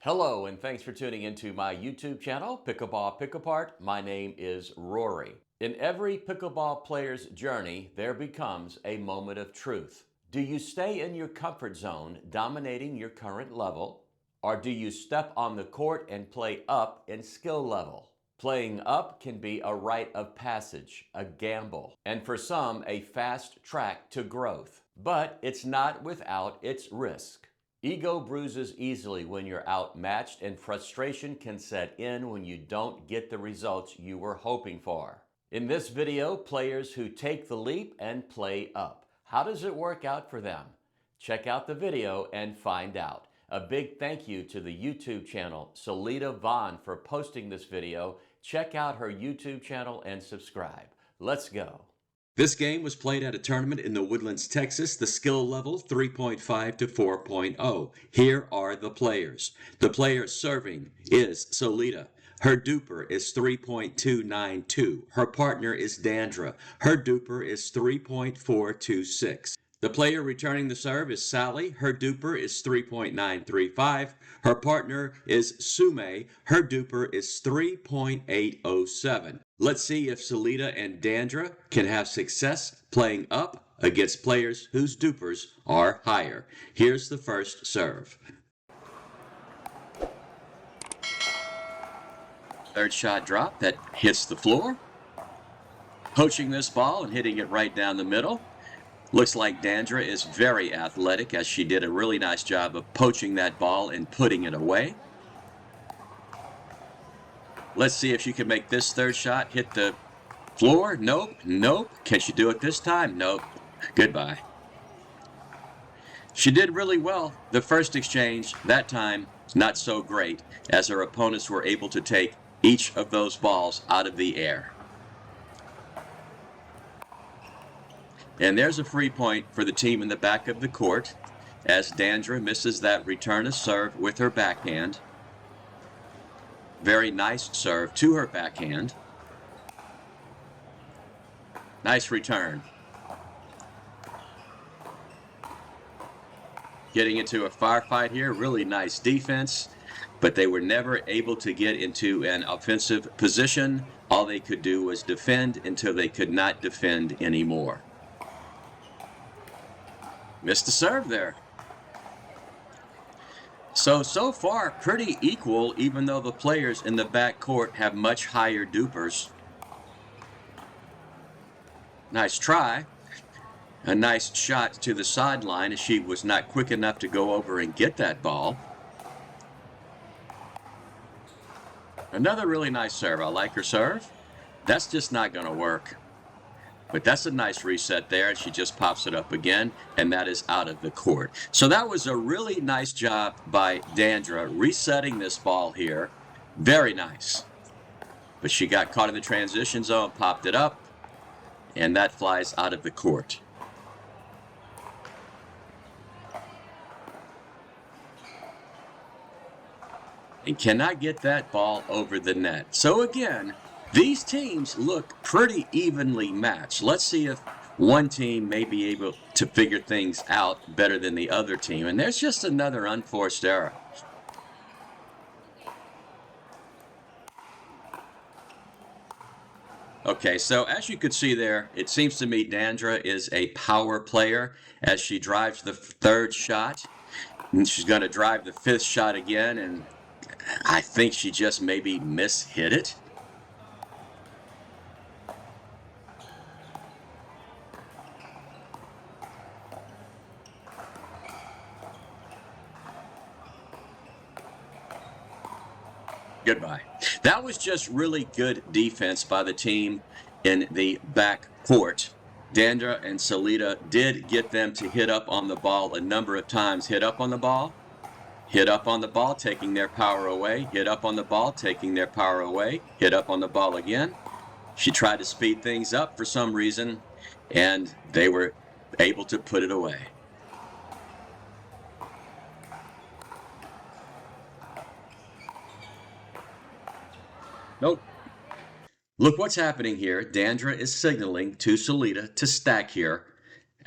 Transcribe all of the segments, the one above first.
Hello, and thanks for tuning into my YouTube channel, Pickleball Pick Apart. My name is Rory. In every pickleball player's journey, there becomes a moment of truth. Do you stay in your comfort zone, dominating your current level? Or do you step on the court and play up in skill level? Playing up can be a rite of passage, a gamble, and for some, a fast track to growth. But it's not without its risk. Ego bruises easily when you're outmatched, and frustration can set in when you don't get the results you were hoping for. In this video, players who take the leap and play up. How does it work out for them? Check out the video and find out. A big thank you to the YouTube channel Salita Vaughn for posting this video. Check out her YouTube channel and subscribe. Let's go. This game was played at a tournament in the Woodlands, Texas. The skill level 3.5 to 4.0. Here are the players. The player serving is Salita. Her duper is 3.292. Her partner is Dandra. Her duper is 3.426. The player returning the serve is Sally. Her duper is 3.935. Her partner is Sume. Her duper is 3.807. Let's see if Salita and Dandra can have success playing up against players whose dupers are higher. Here's the first serve. Third shot drop that hits the floor. Poaching this ball and hitting it right down the middle. Looks like Dandra is very athletic, as she did a really nice job of poaching that ball and putting it away. Let's see if she can make this third shot hit the floor. Nope, nope. Can she do it this time? Nope. Goodbye. She did really well the first exchange. That time, not so great, as her opponents were able to take each of those balls out of the air. And there's a free point for the team in the back of the court, as Dandra misses that return of serve with her backhand. Very nice serve to her backhand. Nice return. Getting into a firefight here. Really nice defense, but they were never able to get into an offensive position. All they could do was defend until they could not defend anymore. Missed the serve there. So far, pretty equal, even though the players in the back court have much higher dupers. Nice try. A nice shot to the sideline, as she was not quick enough to go over and get that ball. Another really nice serve. I like her serve. That's just not going to work. But that's a nice reset there, and she just pops it up again, and that is out of the court. So that was a really nice job by Dandra resetting this ball here. Very nice. But she got caught in the transition zone, popped it up, and that flies out of the court. And cannot get that ball over the net. So again, these teams look pretty evenly matched. Let's see if one team may be able to figure things out better than the other team. And there's just another unforced error. Okay, so as you could see there, it seems to me Dandra is a power player as she drives the third shot. And she's going to drive the fifth shot again, and I think she just maybe mishit it. Goodbye. That was just really good defense by the team in the back court. Dandra and Salita did get them to hit up on the ball a number of times. Hit up on the ball, taking their power away. Hit up on the ball, taking their power away. Hit up on the ball again. She tried to speed things up for some reason, and they were able to put it away. Nope. Look what's happening here. Dandra is signaling to Salita to stack here.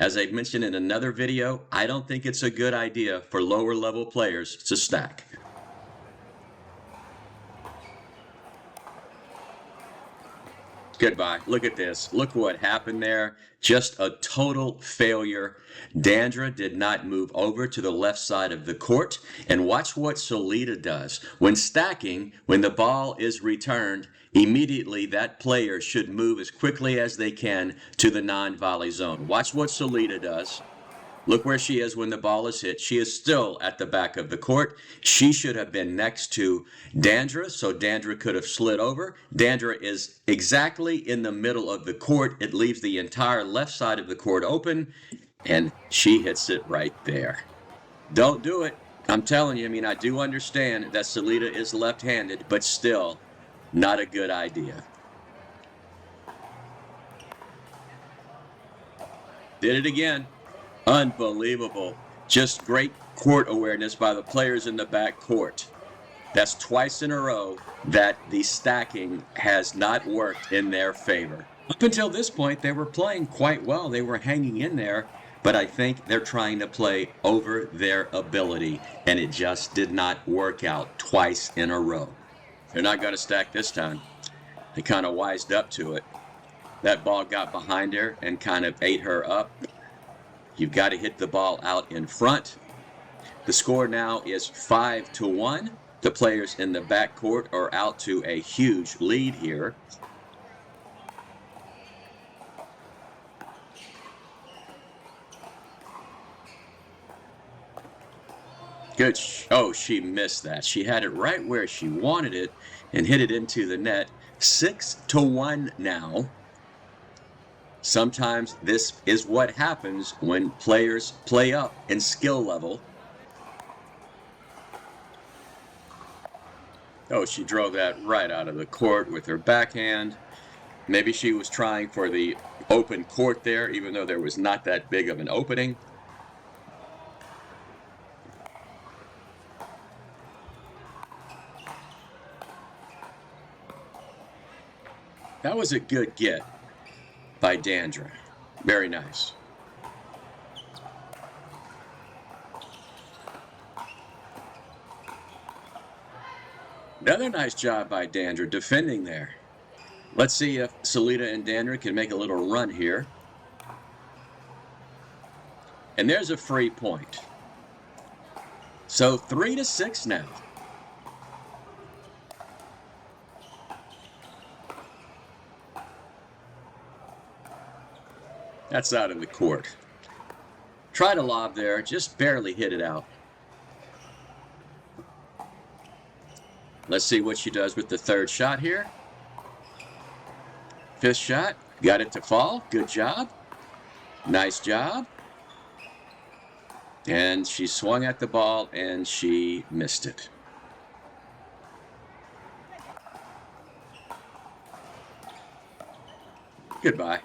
As I mentioned in another video, I don't think it's a good idea for lower level players to stack. Goodbye. Look at this. Look what happened there. Just a total failure. Dandra did not move over to the left side of the court. And watch what Solita does. When stacking, when the ball is returned, immediately that player should move as quickly as they can to the non-volley zone. Watch what Solita does. Look where she is when the ball is hit. She is still at the back of the court. She should have been next to Dandra, so Dandra could have slid over. Dandra is exactly in the middle of the court. It leaves the entire left side of the court open, and she hits it right there. Don't do it. I'm telling you, I mean, I do understand that Solita is left-handed, but still not a good idea. Did it again. Unbelievable. Just great court awareness by the players in the back court. That's twice in a row that the stacking has not worked in their favor. Up until this point, they were playing quite well. They were hanging in there, but I think they're trying to play over their ability, and it just did not work out twice in a row. They're not going to stack this time. They kind of wised up to it. That ball got behind her and kind of ate her up. You've got to hit the ball out in front. The score now is 5-1. The players in the backcourt are out to a huge lead here. Good. Oh, she missed that. She had it right where she wanted it and hit it into the net. 6-1 now. Sometimes this is what happens when players play up in skill level. Oh, she drove that right out of the court with her backhand. Maybe she was trying for the open court there, even though there was not that big of an opening. That was a good get by Dandra. Very nice. Another nice job by Dandra defending there. Let's see if Solita and Dandra can make a little run here. And there's a free point. So 3-6 now. That's out of the court. Tried a lob there, just barely hit it out. Let's see what she does with the third shot here. Fifth shot, got it to fall. Good job. Nice job. And she swung at the ball and she missed it. Goodbye.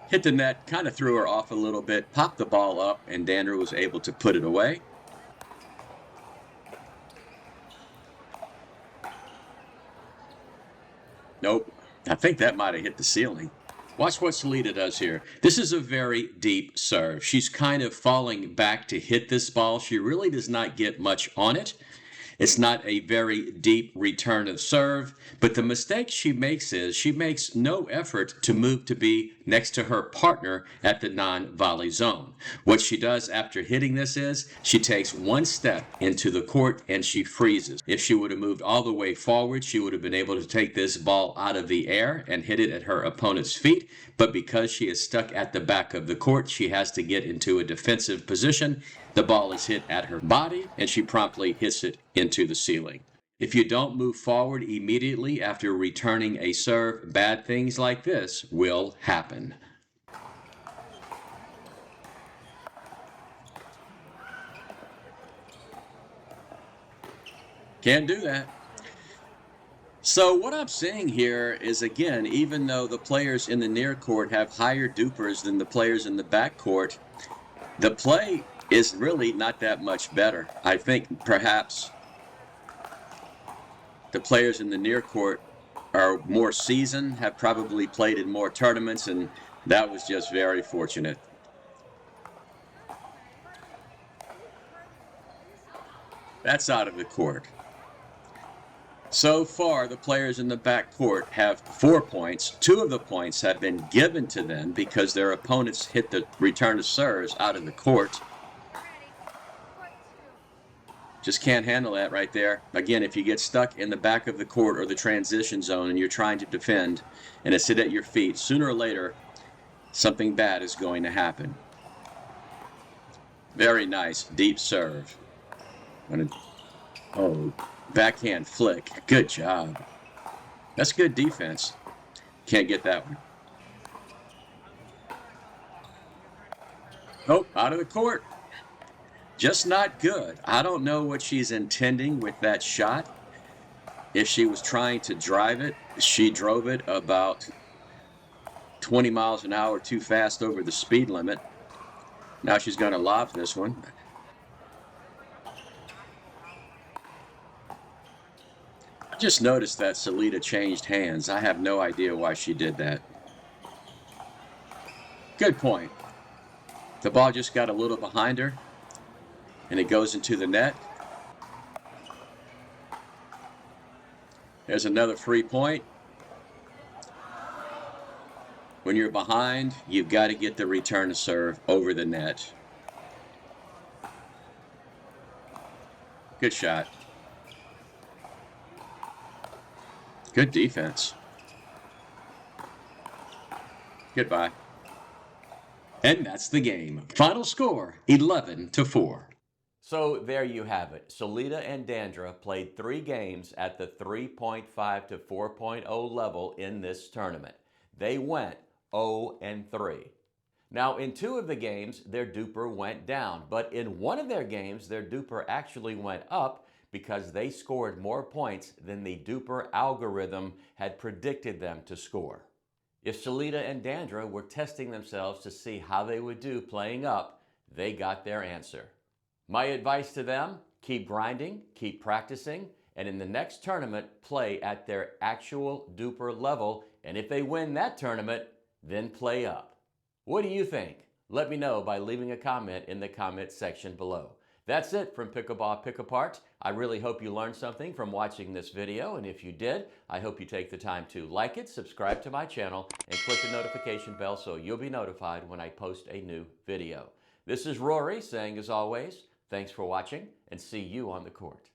Hit the net, kind of threw her off a little bit, popped the ball up, and Dandra was able to put it away. Nope. I think that might have hit the ceiling. Watch what Solita does here. This is a very deep serve. She's kind of falling back to hit this ball. She really does not get much on it. It's not a very deep return of serve, but the mistake she makes is she makes no effort to move to be next to her partner at the non-volley zone. What she does after hitting this is she takes one step into the court and she freezes. If she would have moved all the way forward, she would have been able to take this ball out of the air and hit it at her opponent's feet. But because she is stuck at the back of the court, she has to get into a defensive position. The ball is hit at her body, and she promptly hits it into the ceiling. If you don't move forward immediately after returning a serve, bad things like this will happen. Can't do that. So what I'm seeing here is, again, even though the players in the near court have higher dupers than the players in the back court, the play is really not that much better. I think perhaps the players in the near court are more seasoned, have probably played in more tournaments, and that was just very fortunate. That's out of the court. So far, the players in the back court have 4 points. 2 of the points have been given to them because their opponents hit the return to serves out of the court. Just can't handle that right there. Again, if you get stuck in the back of the court or the transition zone and you're trying to defend and it's hit at your feet, sooner or later, something bad is going to happen. Very nice, deep serve. Oh, backhand flick. Good job. That's good defense. Can't get that one. Oh, out of the court. Just not good. I don't know what she's intending with that shot. If she was trying to drive it, she drove it about 20 miles an hour too fast over the speed limit. Now she's going to lob this one. I just noticed that Salita changed hands. I have no idea why she did that. Good point. The ball just got a little behind her, and it goes into the net. There's another 3-point. When you're behind, you've got to get the return to serve over the net. Good shot. Good defense. Goodbye. And that's the game. Final score, 11-4. So there you have it. Salita and Dandra played 3 games at the 3.5 to 4.0 level in this tournament. They went 0-3. Now, in 2 of the games, their duper went down, but in 1 of their games, their duper actually went up because they scored more points than the duper algorithm had predicted them to score. If Salita and Dandra were testing themselves to see how they would do playing up, they got their answer. My advice to them, keep grinding, keep practicing, and in the next tournament, play at their actual duper level, and if they win that tournament, then play up. What do you think? Let me know by leaving a comment in the comment section below. That's it from Pickleball Pick Apart. I really hope you learned something from watching this video, and if you did, I hope you take the time to like it, subscribe to my channel, and click the notification bell so you'll be notified when I post a new video. This is Rory saying, as always, thanks for watching, and see you on the court.